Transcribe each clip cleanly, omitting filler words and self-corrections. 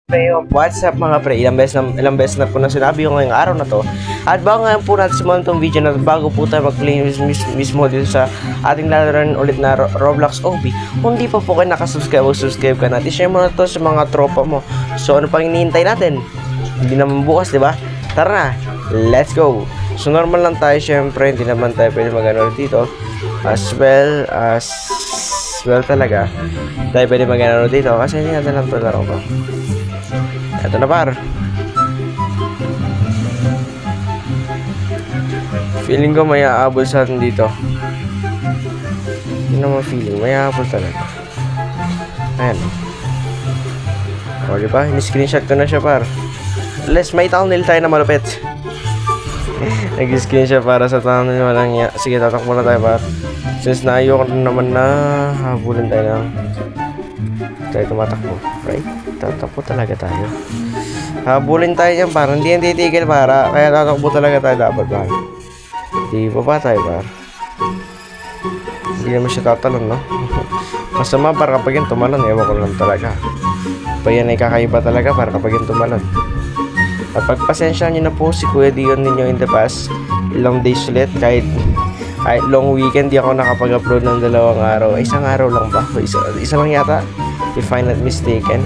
Pre, what's up mga pre? Ilang beses na po na sinabi ko ngayong araw na to. At bago ngayon po natin simulan itong video na bago po tayo mag-play mismo dito sa ating lalaroan ulit na Roblox OB. Kung di pa po kayo nakasubscribe o subscribe ka natin, share mo na to sa mga tropa mo. So ano pang hinihintay natin? Hindi naman bukas, di ba? Tara na, let's go! So normal lang tayo, syempre hindi naman tayo pwede mag-ano dito. As well talaga tayo pwede mag-ano dito kasi hindi natin lang ito laro pa. Ito na par. Feeling ko may aabol sa atin dito. Hindi naman feeling, may aabol talaga. Ayan. O diba, in-screenshot ko na siya par. Let's may thumbnail tayo na malupit. Nag-screenshot para sa thumbnail walang ya. Sige, tatakbo na tayo par. Since naayoko naman na habulin tayo ng tayo tumatakbo, right? Tatakbo talaga tayo. Habulin tayo yan para hindi yan titigil para. Kaya tatakbo talaga tayo dapat ba? Di ba tayo ba? Hindi naman siya tatalon, no? Masama para kapag yung tumalon, ewan ko lang talaga. Pa yan ay kakaiba talaga para kapag yung tumalon. At pagpasensya nyo na po si Kuya Dion ninyo in the past ilang days ulit kahit long weekend di ako nakapag-upload ng 2 araw. Isang araw lang ba? Isa lang yata if I'm not mistaken.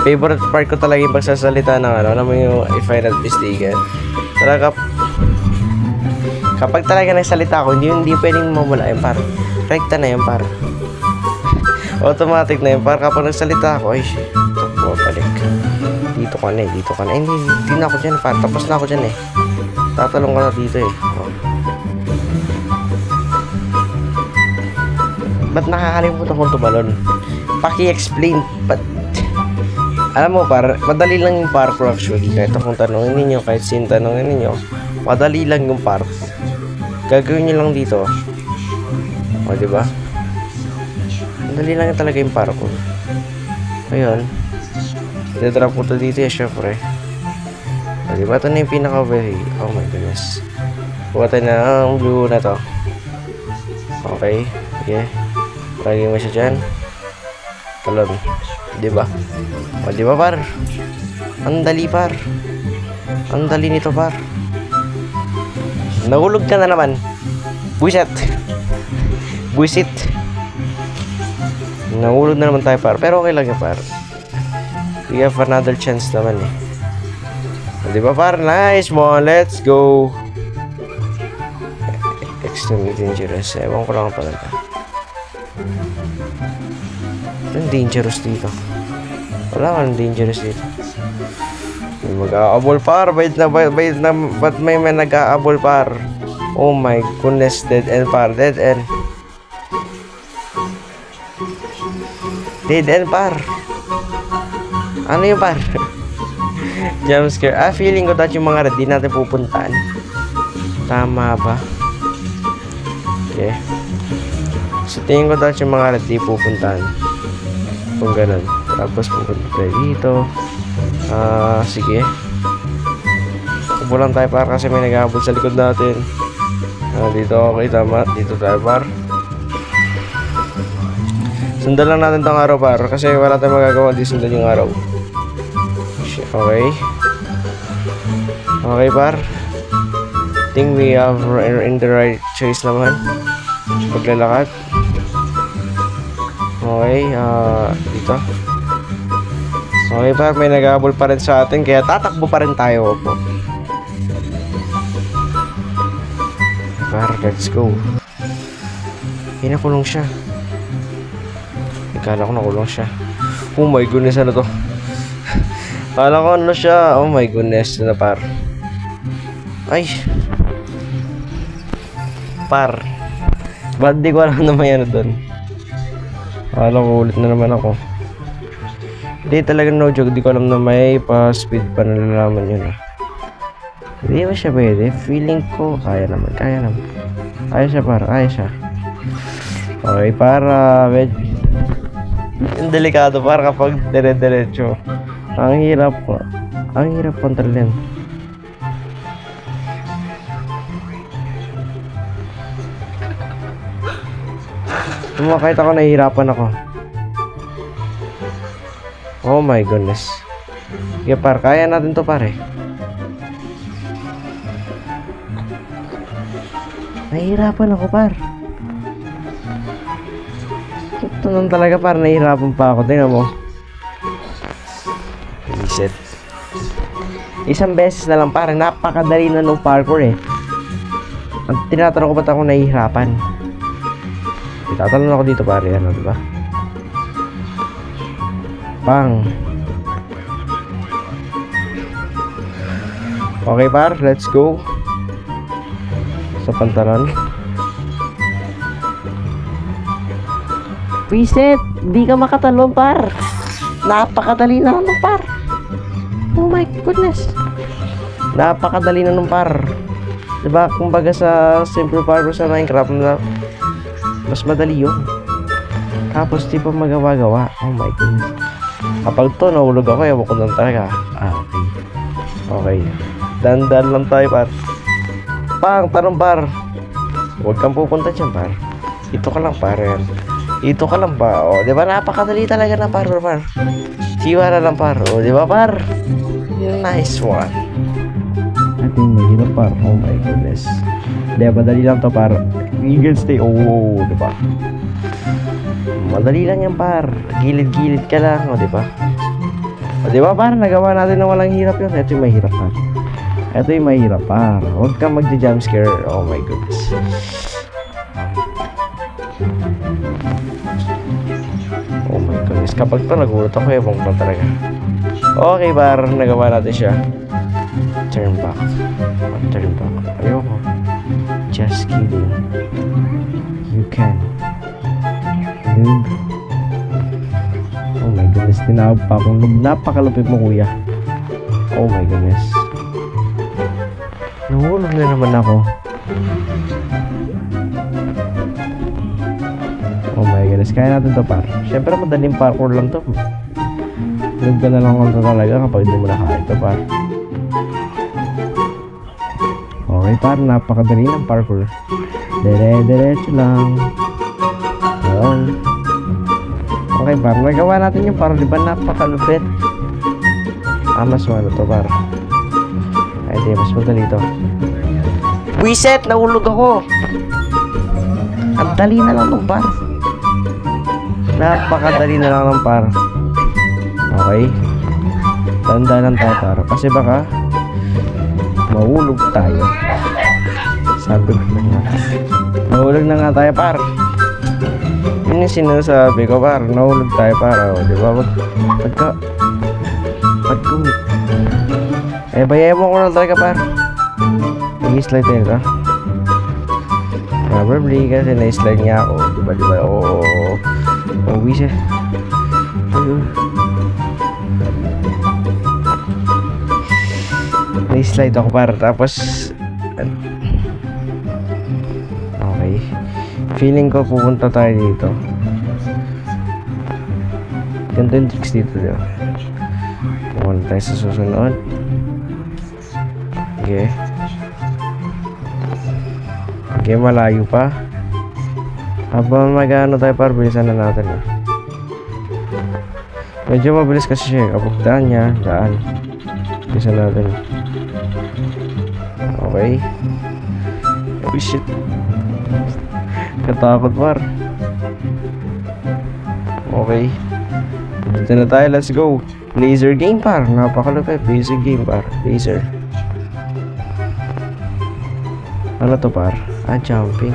Favorite part ko talaga yung pagsasalita ng ano, alam mo yung if I'm not mistaken. Talaga kapag talaga nagsalita ako, hindi pwedeng mawala yun par. Rekta na yun par. Automatic na yun par. Kapag nagsalita ako, ay takbo balik. Dito ka na. Hindi na ako dyan par. Tapos na ako dyan eh. Tatalong ka na dito eh. Ba't nakakalimutan akong tumalon? Paki-explain. But alam mo par, madali lang yung parkour actually. Kahit akong tanongin ninyo, kahit sin tanongin ninyo, madali lang yung parkour. Gagawin nyo lang dito. O diba? Madali lang talaga yung parkour. Ayun. Ito-drop ko to dito eh, syempre. O diba? Ito na yung pinaka-way. Oh my goodness. Buka tayo na ang blue na to. Okay. Okay. Lagay mo siya dyan. Talon. Diba? O diba par? Ang dali par. Ang dali nito par. Nahulog ka na naman. Buisit. Buisit. Nahulog na naman tayo par. Pero okay lang yan par. We have another chance naman eh. O diba par? Nice mo. Let's go. Extremely dangerous. Ewan ko lang pala. Anong dangerous dito? Wala kang dangerous dito. May mag-aabol par. Ba't may nag-aabol par? Oh my goodness. Dead end par. Dead end. Dead end par. Ano yung par? Jump scare. Feeling ko that yung mga red di natin pupuntaan. Tama ba? Okay. So tingin ko that yung mga red di pupuntaan. Kung ganun. Tapos pupunta tayo dito. Sige. Kubulan tayo par kasi may nag-aabot sa likod natin. Dito okay, tama. Dito tayo par. Sundan lang natin tong araw par kasi wala tayong magagawa. Di sundan yung araw. Okay. Okay par. Think we have in the right choice naman. Paglalakad. Okay, dito. Okay par, may nag-aabol pa rin sa atin kaya tatakbo pa rin tayo po. Par, let's go. Nakulong siya. Ikala ko nakulong siya. Oh my goodness, ano to? Kala ko ano siya. Oh my goodness, na par. Ay. Par. Ba't di ko alam na may ano doon? Kala ko ulit na naman ako. Hindi talaga no joke. Di ko alam na may pa-speed pa nalalaman yun. Hindi ba siya pwede? Feeling ko kaya naman. Kaya siya para. Kaya siya. Okay para ang delikado para kapag dire-diretso. Ang hirap po. Ang hirap kontrolin. Kahit ako nahihirapan ako. Oh my goodness. Okay, par. Kaya natin to, pare. Nahihirapan ako, par. Ito nun talaga, par. Nahihirapan pa ako. Tingnan mo. Reset. Isang beses na lang, par. Napakadali na nung parkour eh. Ang tinatanong ko ba't ako nahihirapan? Itatanong ako dito, pare. Ano, diba? Pang. Okay, par. Let's go. Sa pantalon. Reset! Di ka makatalon, par. Napakadali na nung par. Oh my goodness. Napakadali na nung par. Diba, kumbaga sa simple parkour sa Minecraft na mas madali yun. Tapos di pa magawa-gawa. Oh my goodness. Kapag to, nahulog ako, ewan ko lang talaga. Okay. Okay. Dandan lang tayo, par. Pang, tanong, par. Huwag kang pupunta dyan, par. Ito ka lang, par. Ito ka lang, pa. O, diba, napakadali talaga na parkour, par. Siwa na lang, par. O, diba, par? Nice one. Ating mahirap, par. Oh my goodness. Diba, madali lang to, par. You can stay. Oh, diba? Madali lang yan, par. Gilid-gilid ka lang. O, diba? O, diba, par? Nagawa natin na walang hirap yun. Ito yung mahirap, par. Ito yung mahirap, par. Huwag kang magja-jumpscare. Oh my goodness. Oh my goodness. Kapag to nagulat ako, ewan ko talaga. Okay, par. Nagawa natin siya. Turn back. Turn back. Ayoko. Just kidding. You can. Noob. Oh my goodness. Tinawag pa akong noob. Napakalupit mo, kuya. Oh my goodness. Nahulog na naman ako. Oh my goodness. Kaya natin to, par. Siyempre, madaling parkour lang to. Noob ka na lang ako talaga kapag hindi mo nakakaya to, par. Okay, par. Napakadali ng parkour. Dire-diretso lang. Ayan. Okay, par. Nagawa natin yung par. Diba napakalupit? Mas ano to, par. Ay, di. Mas madali to. Reset! Nahulog ako! Ang dali na lang ng par. Napakadali na lang ng par. Okay. Tanda lang tayo, par. Kasi baka mahulog tayo. Sabi ko na nga. Nahulog na nga tayo, par. Yun yung sinasabi ko, par. Nahulog tayo, par. O, diba? Pagka bayayan mo ko na talaga, par. Nag-slide tayo ka. Probably kasi na-slide niya ako. Diba? Oo. Oh, wisa. Ayun. Na-slide ako, par. Tapos okay. Feeling ko pupunta tayo dito. Ganito yung tricks dito, diba? Pupunta tayo sa susunod. Okay. Okay, malayo pa. Habang mag-ano tayo, par, bilisan na natin. Medyo mabilis kasi siya. Kapag daan niya, daan. Bilisan natin. Okay. Oh shit. Katakot, par. Okay. Dito na tayo, let's go. Laser game, par. Napakalupit. Basic game, par. Laser. Ano to, par? Jumping.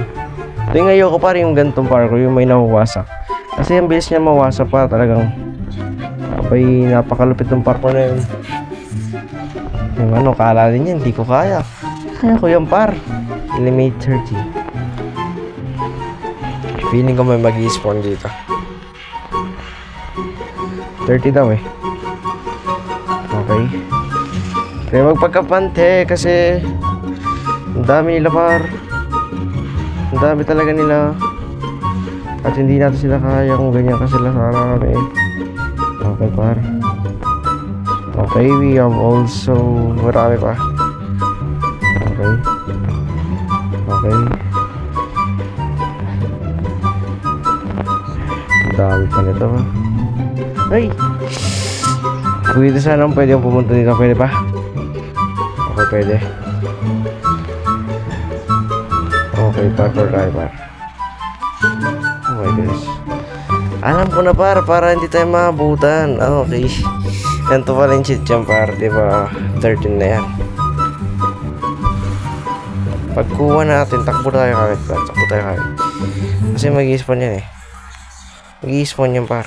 Ito yung ayoko, par, yung gantong parkour, yung may nawawasak. Kasi ang bilis niya mawasak pa, talagang abay, napakalupit ng parkour na yun. Yung ano, kala niya, hindi ko kaya. Kaya ko yung, par. Limit 30. Feeling ko may mag-i-spawn dito. 30 daw eh. Okay. Kaya magpagkapante kasi ang dami nila, par. Ang dami talaga nila. At hindi natin sila kaya kung ganyan kasi sila sana kami. Okay, par. Okay, we have also marami pa. Okay. Okay. Ang dami pa nito. Ay! Kung dito sana pwede yung pumunta dito. Pwede ba? Okay, pwede. Okay, parkour tayo, par. Oh my goodness. Alam ko na, par, para hindi tayo maabutan. Okay. Ganito pala yung cheat jump, par. Diba? 13 na yan. Pagkuha natin, takbo tayo kagad, par. Takbo tayo kagad. Kasi mag-i-spawn yan eh. Mag-i-spawn yan, par.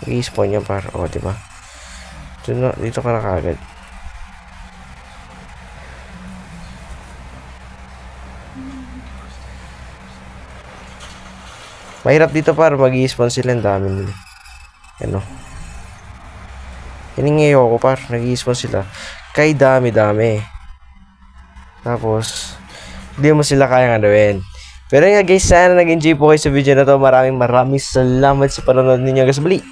Mag-i-spawn yan, par. O, diba? Dito ka na kagad. Mahirap dito, par. Mag-i-spawn sila. Ang dami nila. Ano? Hiningi ako, par. Nag-i-spawn sila. Kay dami-dami. Tapos, hindi mo sila kayang gawin. Pero nga guys, sana nag-enjoy po kayo sa video na to. Maraming salamat sa panonood ninyo. Guys, bali.